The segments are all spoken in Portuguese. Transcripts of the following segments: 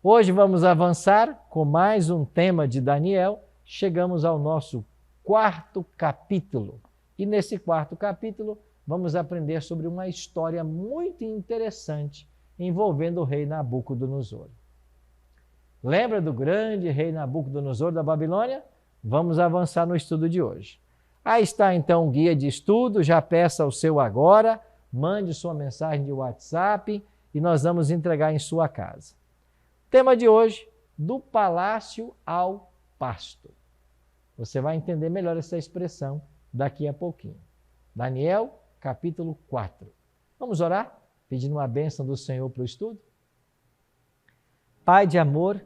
Hoje vamos avançar com mais um tema de Daniel. Chegamos ao nosso quarto capítulo. E nesse quarto capítulo vamos aprender sobre uma história muito interessante envolvendo o rei Nabucodonosor. Lembra do grande rei Nabucodonosor da Babilônia? Vamos avançar no estudo de hoje. Aí está então o guia de estudo, já peça o seu agora, mande sua mensagem de WhatsApp e nós vamos entregar em sua casa. Tema de hoje, do palácio ao pasto. Você vai entender melhor essa expressão daqui a pouquinho. Daniel, capítulo 4. Vamos orar, pedindo uma bênção do Senhor para o estudo? Pai de amor,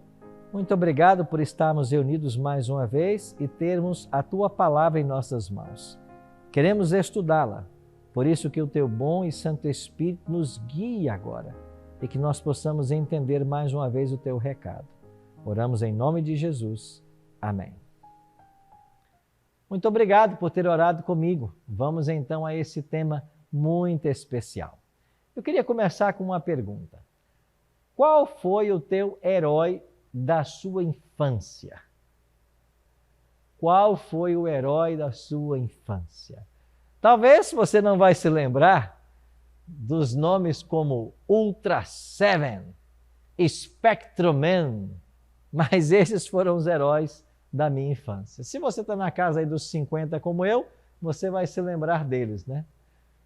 muito obrigado por estarmos reunidos mais uma vez e termos a Tua palavra em nossas mãos. Queremos estudá-la, por isso que o Teu bom e Santo Espírito nos guie agora e que nós possamos entender mais uma vez o Teu recado. Oramos em nome de Jesus. Amém. Muito obrigado por ter orado comigo. Vamos então a esse tema muito especial. Eu queria começar com uma pergunta. Qual foi o teu herói da sua infância? Qual foi o herói da sua infância? Talvez você não vai se lembrar dos nomes como Ultra Seven, Spectrum-Man, mas esses foram os heróis da minha infância. Se você está na casa aí dos 50 como eu, você vai se lembrar deles, né?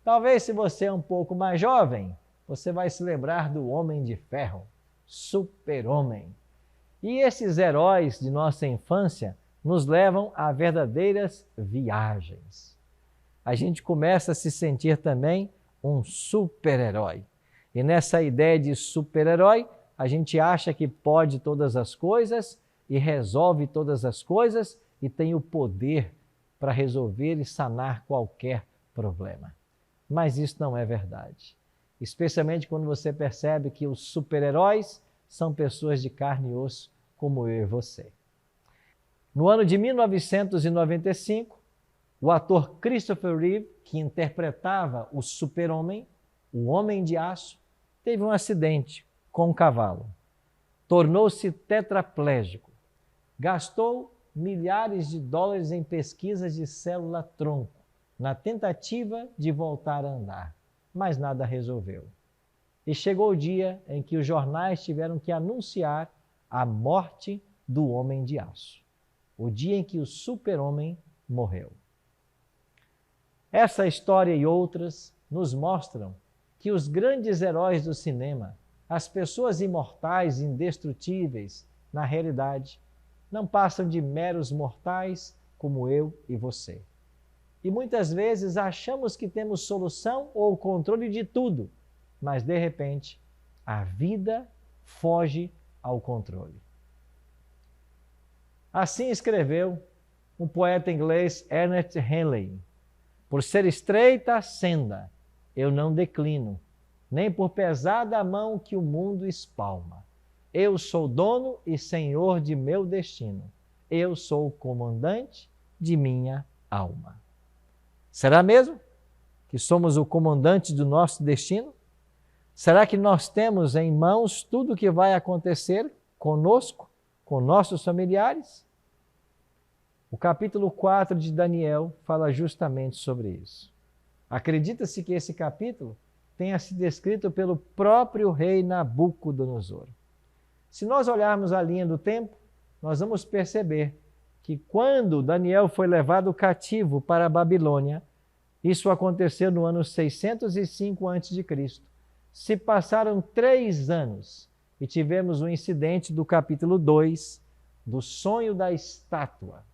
Talvez se você é um pouco mais jovem, você vai se lembrar do Homem de Ferro, Super-Homem. E esses heróis de nossa infância nos levam a verdadeiras viagens. A gente começa a se sentir também um super-herói. E nessa ideia de super-herói, a gente acha que pode todas as coisas e resolve todas as coisas e tem o poder para resolver e sanar qualquer problema. Mas isso não é verdade. Especialmente quando você percebe que os super-heróis são pessoas de carne e osso, como eu e você. No ano de 1995, o ator Christopher Reeve, que interpretava o Super-Homem, o Homem de Aço, teve um acidente com um cavalo. Tornou-se tetraplégico. Gastou milhares de dólares em pesquisas de célula-tronco, na tentativa de voltar a andar, mas nada resolveu. E chegou o dia em que os jornais tiveram que anunciar a morte do Homem de Aço, o dia em que o Super-Homem morreu. Essa história e outras nos mostram que os grandes heróis do cinema, as pessoas imortais e indestrutíveis, na realidade, não passam de meros mortais como eu e você. E muitas vezes achamos que temos solução ou controle de tudo, mas de repente a vida foge ao controle. Assim escreveu um poeta inglês, Ernest Henley: por ser estreita a senda, eu não declino, nem por pesada a mão que o mundo espalma. Eu sou dono e senhor de meu destino. Eu sou o comandante de minha alma. Será mesmo que somos o comandante do nosso destino? Será que nós temos em mãos tudo o que vai acontecer conosco, com nossos familiares? O capítulo 4 de Daniel fala justamente sobre isso. Acredita-se que esse capítulo tenha sido escrito pelo próprio rei Nabucodonosor. Se nós olharmos a linha do tempo, nós vamos perceber que quando Daniel foi levado cativo para a Babilônia, isso aconteceu no ano 605 a.C., se passaram 3 anos e tivemos o incidente do capítulo 2, do sonho da estátua.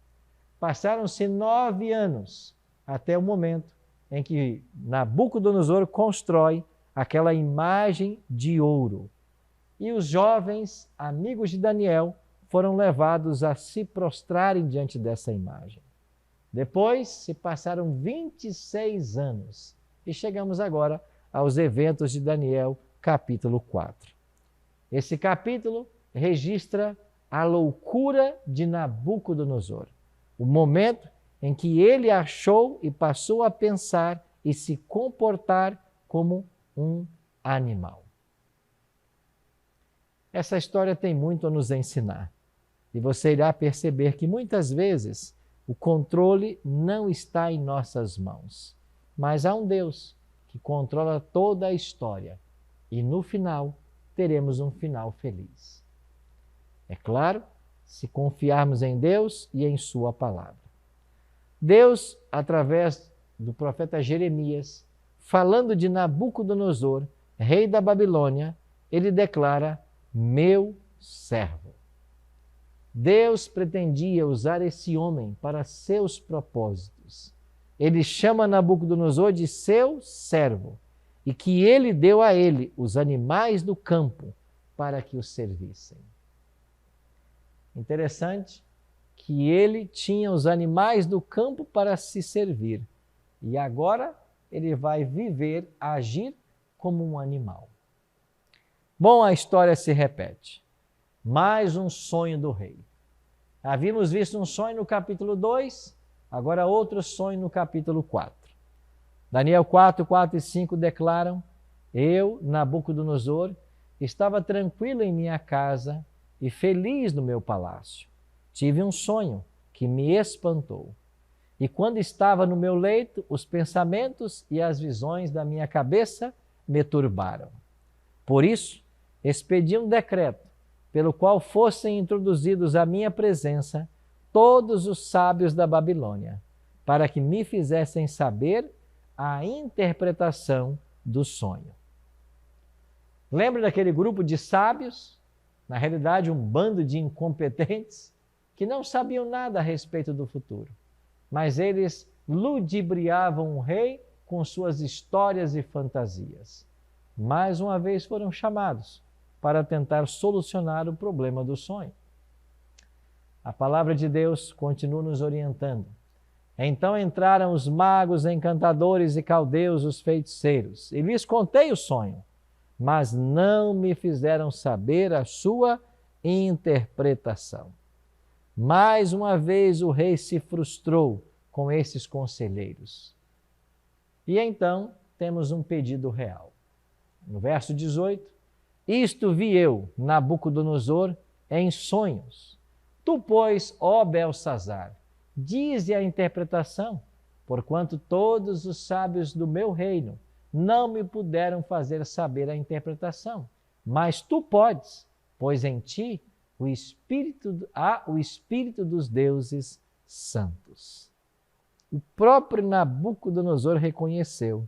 Passaram-se 9 anos até o momento em que Nabucodonosor constrói aquela imagem de ouro. E os jovens amigos de Daniel foram levados a se prostrarem diante dessa imagem. Depois se passaram 26 anos e chegamos agora aos eventos de Daniel, capítulo 4. Esse capítulo registra a loucura de Nabucodonosor, o momento em que ele achou e passou a pensar e se comportar como um animal. Essa história tem muito a nos ensinar. E você irá perceber que muitas vezes o controle não está em nossas mãos, mas há um Deus que controla toda a história. E no final, teremos um final feliz. É claro, se confiarmos em Deus e em sua palavra. Deus, através do profeta Jeremias, falando de Nabucodonosor, rei da Babilônia, ele declara: meu servo. Deus pretendia usar esse homem para seus propósitos. Ele chama Nabucodonosor de seu servo e que ele deu a ele os animais do campo para que o servissem. Interessante que ele tinha os animais do campo para se servir e agora ele vai viver, agir como um animal. Bom, a história se repete. Mais um sonho do rei. Havíamos visto um sonho no capítulo 2, agora outro sonho no capítulo 4. Daniel 4, 4 e 5 declaram: eu, Nabucodonosor, estava tranquilo em minha casa e feliz no meu palácio. Tive um sonho que me espantou. E quando estava no meu leito, os pensamentos e as visões da minha cabeça me turbaram. Por isso, expedi um decreto pelo qual fossem introduzidos à minha presença todos os sábios da Babilônia, para que me fizessem saber a interpretação do sonho. Lembra daquele grupo de sábios? Na realidade, um bando de incompetentes que não sabiam nada a respeito do futuro, mas eles ludibriavam o rei com suas histórias e fantasias. Mais uma vez foram chamados para tentar solucionar o problema do sonho. A palavra de Deus continua nos orientando. Então entraram os magos, encantadores e caldeus, os feiticeiros, e lhes contei o sonho, mas não me fizeram saber a sua interpretação. Mais uma vez o rei se frustrou com esses conselheiros. E então temos um pedido real. No verso 18, isto vi eu, Nabucodonosor, em sonhos. Tu, pois, ó Beltsazar, dize a interpretação, porquanto todos os sábios do meu reino não me puderam fazer saber a interpretação. Mas tu podes, pois em ti há o Espírito dos deuses santos. O próprio Nabucodonosor reconheceu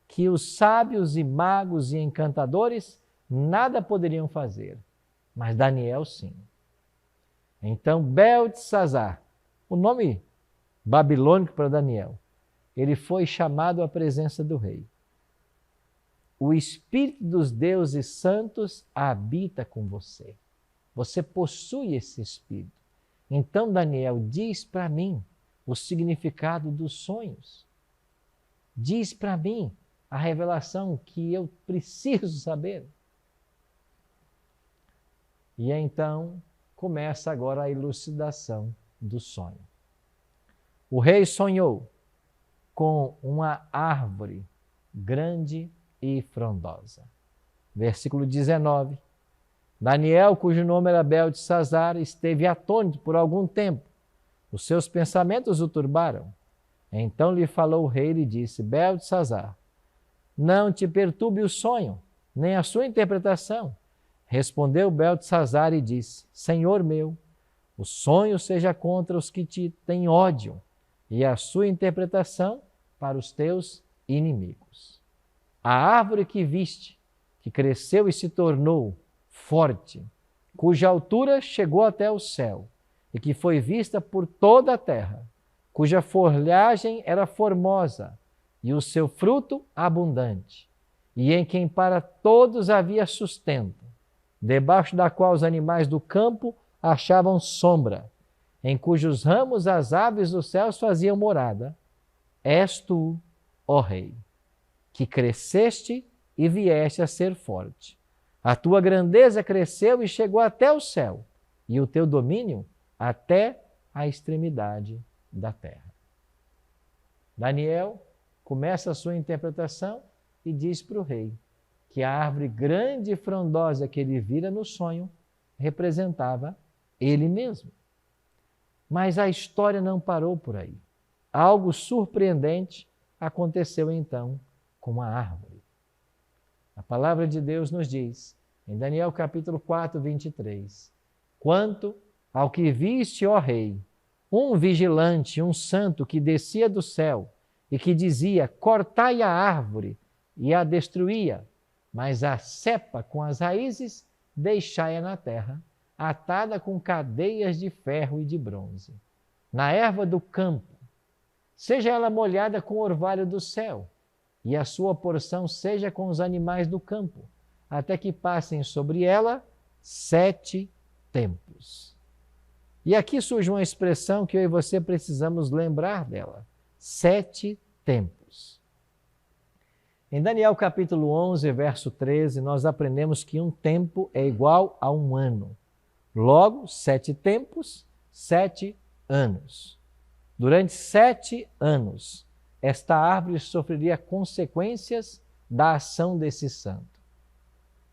que os sábios e magos e encantadores nada poderiam fazer, mas Daniel sim. Então Beltsazar, o nome babilônico para Daniel, ele foi chamado à presença do rei. O Espírito dos deuses santos habita com você. Você possui esse Espírito. Então Daniel, diz para mim o significado dos sonhos. Diz para mim a revelação que eu preciso saber. E então começa agora a elucidação do sonho. O rei sonhou com uma árvore grande e frondosa. Versículo 19. Daniel, cujo nome era Beltsazar, esteve atônito por algum tempo. Os seus pensamentos o turbaram. Então lhe falou o rei e lhe disse: Beltsazar, não te perturbe o sonho, nem a sua interpretação. Respondeu Beltsazar e disse: Senhor meu, o sonho seja contra os que te têm ódio, e a sua interpretação para os teus inimigos. A árvore que viste, que cresceu e se tornou forte, cuja altura chegou até o céu, e que foi vista por toda a terra, cuja folhagem era formosa, e o seu fruto abundante, e em quem para todos havia sustento, debaixo da qual os animais do campo achavam sombra, em cujos ramos as aves dos céus faziam morada, és tu, ó Rei, que cresceste e vieste a ser forte. A tua grandeza cresceu e chegou até o céu, e o teu domínio até a extremidade da terra. Daniel começa a sua interpretação e diz para o rei que a árvore grande e frondosa que ele vira no sonho representava ele mesmo. Mas a história não parou por aí. Algo surpreendente aconteceu então com a árvore. A palavra de Deus nos diz, em Daniel capítulo 4, 23, quanto ao que viste, ó rei, um vigilante, um santo que descia do céu e que dizia, cortai a árvore e a destruía, mas a cepa com as raízes deixai-a na terra, atada com cadeias de ferro e de bronze. Na erva do campo, seja ela molhada com o orvalho do céu, e a sua porção seja com os animais do campo, até que passem sobre ela 7 tempos. E aqui surge uma expressão que eu e você precisamos lembrar dela. 7 tempos. Em Daniel capítulo 11, verso 13, nós aprendemos que um tempo é igual a um ano. Logo, 7 tempos, 7 anos. Durante 7 anos, esta árvore sofreria consequências da ação desse santo,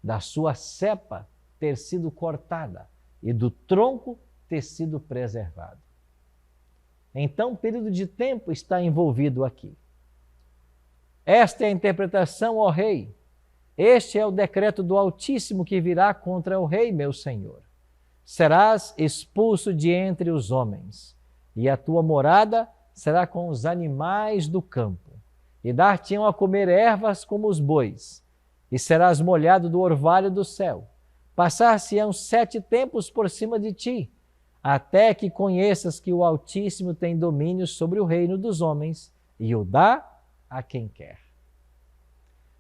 da sua cepa ter sido cortada e do tronco ter sido preservado. Então, período de tempo está envolvido aqui. Esta é a interpretação, ó rei. Este é o decreto do Altíssimo que virá contra o rei, meu senhor. Serás expulso de entre os homens, e a tua morada será com os animais do campo, e dar-te-ão a comer ervas como os bois, e serás molhado do orvalho do céu. Passar-se-ão 7 tempos por cima de ti, até que conheças que o Altíssimo tem domínio sobre o reino dos homens e o dá a quem quer.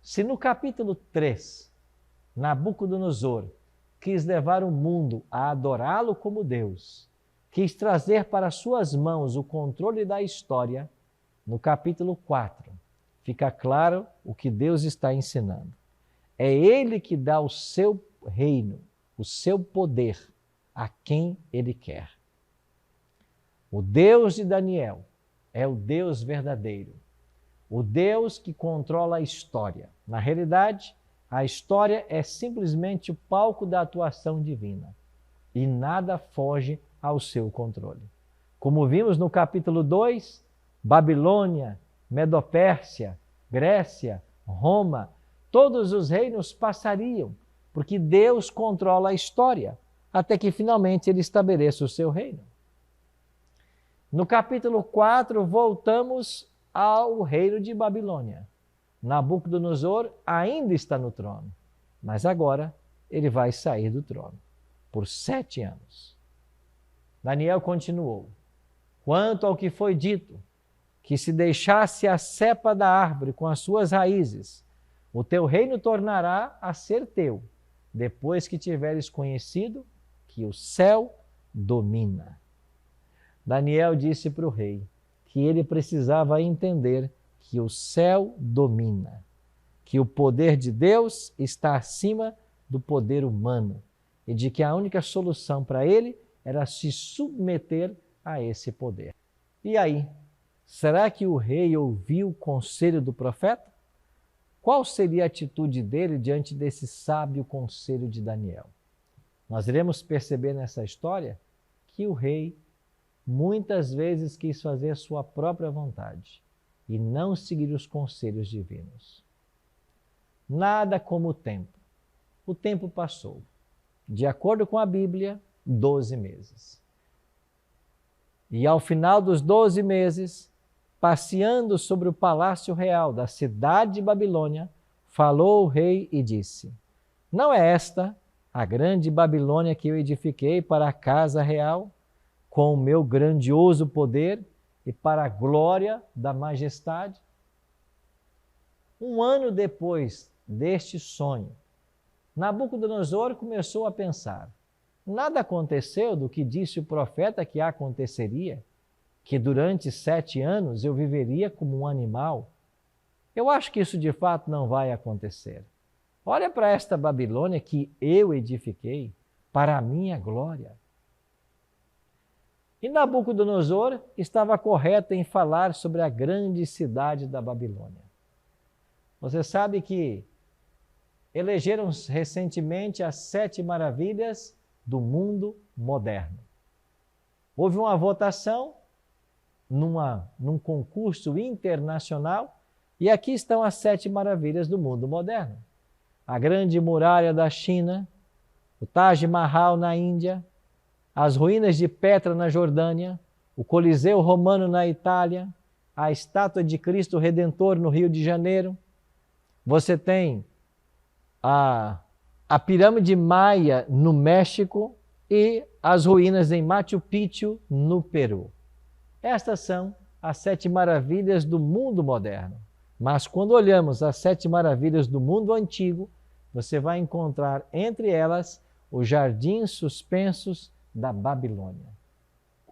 Se no capítulo 3, Nabucodonosor quis levar o mundo a adorá-lo como Deus, quis trazer para suas mãos o controle da história, no capítulo 4, fica claro o que Deus está ensinando. É Ele que dá o seu reino, o seu poder, a quem Ele quer. O Deus de Daniel é o Deus verdadeiro, o Deus que controla a história. Na realidade, a história é simplesmente o palco da atuação divina e nada foge ao seu controle. Como vimos no capítulo 2, Babilônia, Medopérsia, Grécia, Roma, todos os reinos passariam, porque Deus controla a história, até que finalmente ele estabeleça o seu reino. No capítulo 4, voltamos ao reino de Babilônia. Nabucodonosor ainda está no trono, mas agora ele vai sair do trono por 7 anos. Daniel continuou, quanto ao que foi dito, que se deixasse a cepa da árvore com as suas raízes, o teu reino tornará a ser teu, depois que tiveres conhecido que o céu domina. Daniel disse para o rei que ele precisava entender que o céu domina, que o poder de Deus está acima do poder humano e de que a única solução para ele era se submeter a esse poder. E aí, será que o rei ouviu o conselho do profeta? Qual seria a atitude dele diante desse sábio conselho de Daniel? Nós iremos perceber nessa história que o rei muitas vezes quis fazer a sua própria vontade e não seguir os conselhos divinos. Nada como o tempo. O tempo passou. De acordo com a Bíblia, 12 meses. E ao final dos 12 meses, passeando sobre o palácio real da cidade de Babilônia, falou o rei e disse, não é esta a grande Babilônia que eu edifiquei para a casa real, com o meu grandioso poder e para a glória da majestade? Um ano depois deste sonho, Nabucodonosor começou a pensar, nada aconteceu do que disse o profeta que aconteceria, que durante 7 anos eu viveria como um animal. Eu acho que isso de fato não vai acontecer. Olha para esta Babilônia que eu edifiquei para a minha glória. E Nabucodonosor estava correto em falar sobre a grande cidade da Babilônia. Você sabe que elegeram recentemente as 7 maravilhas do mundo moderno. Houve uma votação num concurso internacional e aqui estão as 7 maravilhas do mundo moderno. A Grande Muralha da China, o Taj Mahal na Índia, as ruínas de Petra na Jordânia, o Coliseu Romano na Itália, a Estátua de Cristo Redentor no Rio de Janeiro. Você tem a Pirâmide Maia no México e as ruínas em Machu Picchu no Peru. Estas são as 7 maravilhas do mundo moderno. Mas quando olhamos as 7 maravilhas do mundo antigo, você vai encontrar entre elas os jardins suspensos da Babilônia,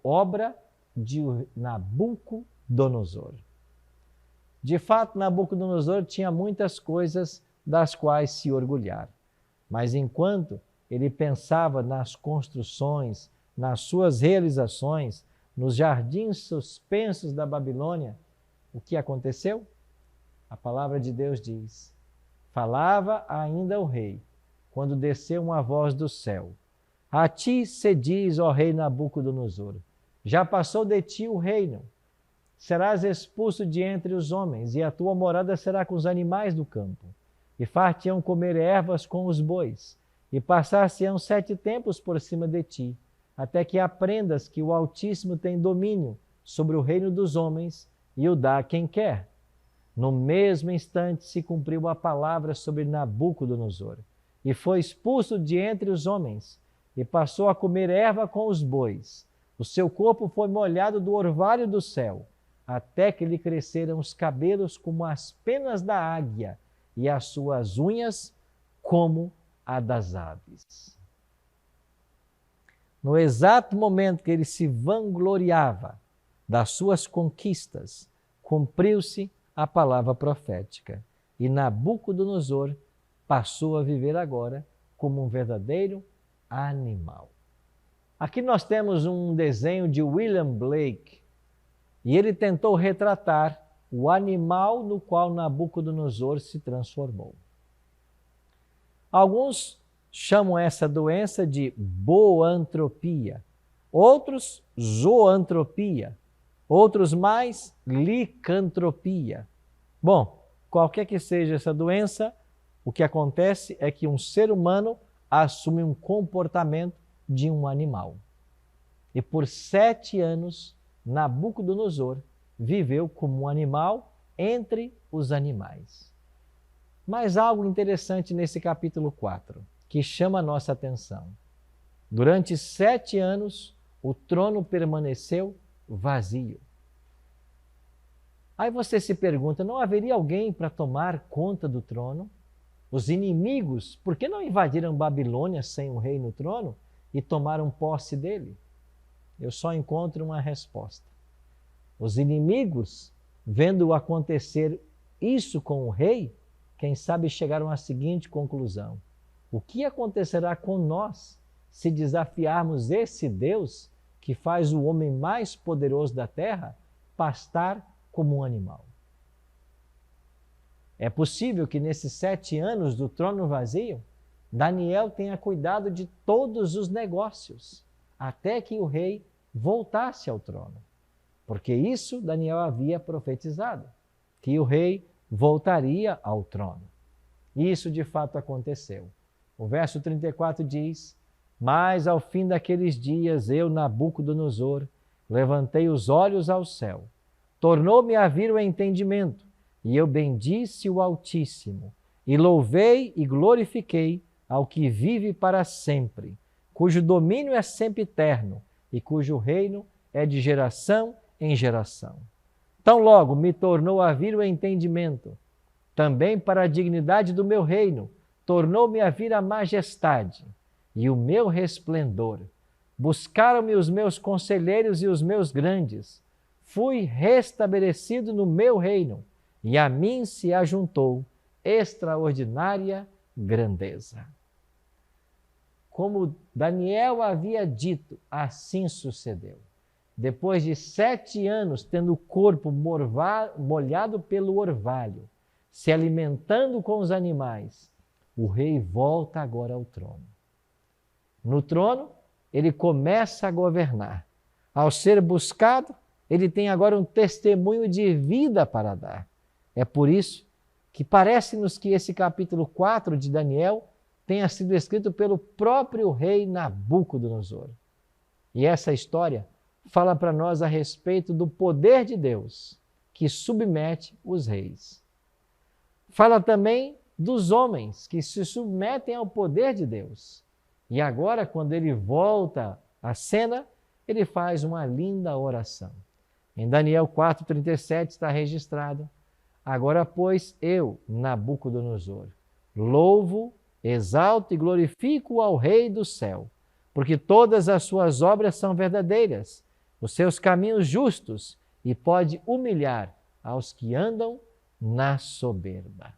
obra de Nabucodonosor. De fato, Nabucodonosor tinha muitas coisas das quais se orgulhar, mas enquanto ele pensava nas construções, nas suas realizações, nos jardins suspensos da Babilônia, o que aconteceu? A palavra de Deus diz: falava ainda o rei, quando desceu uma voz do céu: a ti se diz, ó rei Nabucodonosor, já passou de ti o reino. Serás expulso de entre os homens, e a tua morada será com os animais do campo. E far-te-ão comer ervas com os bois, e passar-se-ão 7 tempos por cima de ti, até que aprendas que o Altíssimo tem domínio sobre o reino dos homens e o dá a quem quer. No mesmo instante se cumpriu a palavra sobre Nabucodonosor, e foi expulso de entre os homens, e passou a comer erva com os bois. O seu corpo foi molhado do orvalho do céu, até que lhe cresceram os cabelos como as penas da águia, e as suas unhas como a das aves. No exato momento que ele se vangloriava das suas conquistas, cumpriu-se a palavra profética, e Nabucodonosor passou a viver agora como um verdadeiro animal. Aqui nós temos um desenho de William Blake, e ele tentou retratar o animal no qual Nabucodonosor se transformou. Alguns chamam essa doença de boantropia, outros zoantropia, outros mais licantropia. Bom, qualquer que seja essa doença, o que acontece é que um ser humano assume um comportamento de um animal. E por 7 anos, Nabucodonosor viveu como um animal entre os animais. Mas algo interessante nesse capítulo 4, que chama a nossa atenção. Durante 7 anos, o trono permaneceu vazio. Aí você se pergunta, não haveria alguém para tomar conta do trono? Os inimigos, por que não invadiram Babilônia sem um rei no trono e tomaram posse dele? Eu só encontro uma resposta. Os inimigos, vendo acontecer isso com o rei, quem sabe chegaram à seguinte conclusão: o que acontecerá com nós se desafiarmos esse Deus que faz o homem mais poderoso da terra pastar como um animal? É possível que nesses 7 anos do trono vazio, Daniel tenha cuidado de todos os negócios, até que o rei voltasse ao trono. Porque isso Daniel havia profetizado, que o rei voltaria ao trono. E isso de fato aconteceu. O verso 34 diz: mas ao fim daqueles dias eu, Nabucodonosor, levantei os olhos ao céu, tornou-me a vir o entendimento, e eu bendisse o Altíssimo, e louvei e glorifiquei ao que vive para sempre, cujo domínio é sempre eterno, e cujo reino é de geração em geração. Tão logo me tornou a vir o entendimento, também para a dignidade do meu reino, tornou-me a vir a majestade e o meu resplendor. Buscaram-me os meus conselheiros e os meus grandes. Fui restabelecido no meu reino, e a mim se ajuntou extraordinária grandeza. Como Daniel havia dito, assim sucedeu. Depois de 7 anos tendo o corpo molhado pelo orvalho, se alimentando com os animais, o rei volta agora ao trono. No trono, ele começa a governar. Ao ser buscado, ele tem agora um testemunho de vida para dar. É por isso que parece-nos que esse capítulo 4 de Daniel tenha sido escrito pelo próprio rei Nabucodonosor. E essa história fala para nós a respeito do poder de Deus que submete os reis. Fala também dos homens que se submetem ao poder de Deus. E agora, quando ele volta à cena, ele faz uma linda oração. Em Daniel 4,37 está registrado: agora, pois, eu, Nabucodonosor, louvo, exalto e glorifico ao Rei do céu, porque todas as suas obras são verdadeiras, os seus caminhos justos, e pode humilhar aos que andam na soberba.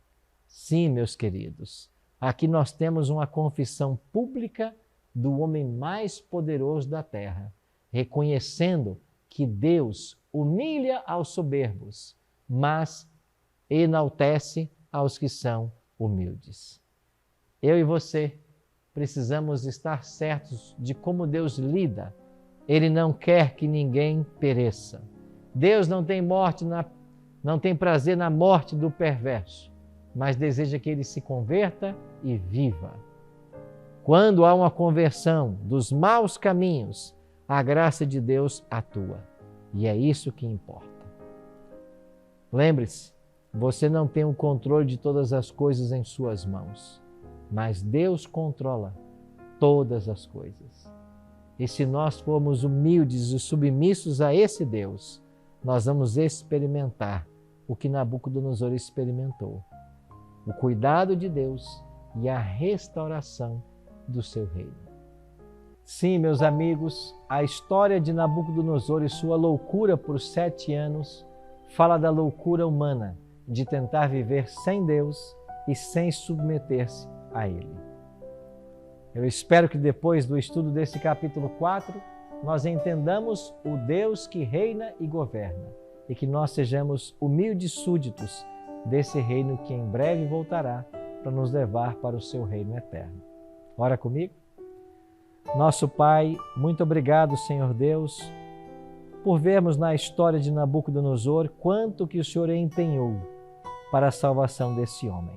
Sim, meus queridos, aqui nós temos uma confissão pública do homem mais poderoso da terra, reconhecendo que Deus humilha aos soberbos, mas enaltece aos que são humildes. Eu e você precisamos estar certos de como Deus lida. Ele não quer que ninguém pereça. Deus não tem prazer na morte do perverso, mas deseja que ele se converta e viva. Quando há uma conversão dos maus caminhos, a graça de Deus atua. E é isso que importa. Lembre-se, você não tem o controle de todas as coisas em suas mãos, mas Deus controla todas as coisas. E se nós formos humildes e submissos a esse Deus, nós vamos experimentar o que Nabucodonosor experimentou: o cuidado de Deus e a restauração do seu reino. Sim, meus amigos, a história de Nabucodonosor e sua loucura por 7 anos fala da loucura humana de tentar viver sem Deus e sem submeter-se a Ele. Eu espero que depois do estudo desse capítulo 4, nós entendamos o Deus que reina e governa e que nós sejamos humildes súditos desse reino que em breve voltará para nos levar para o seu reino eterno. Ora comigo. Nosso Pai, muito obrigado, Senhor Deus, por vermos na história de Nabucodonosor quanto que o Senhor empenhou para a salvação desse homem.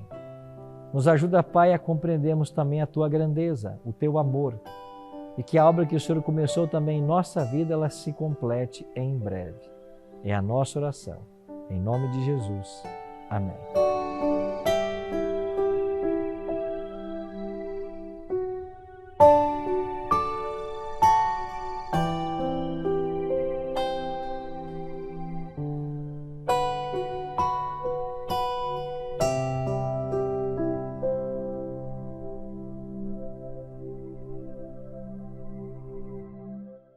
Nos ajuda, Pai, a compreendermos também a Tua grandeza, o Teu amor, e que a obra que o Senhor começou também em nossa vida, ela se complete em breve. É a nossa oração. Em nome de Jesus. Amém.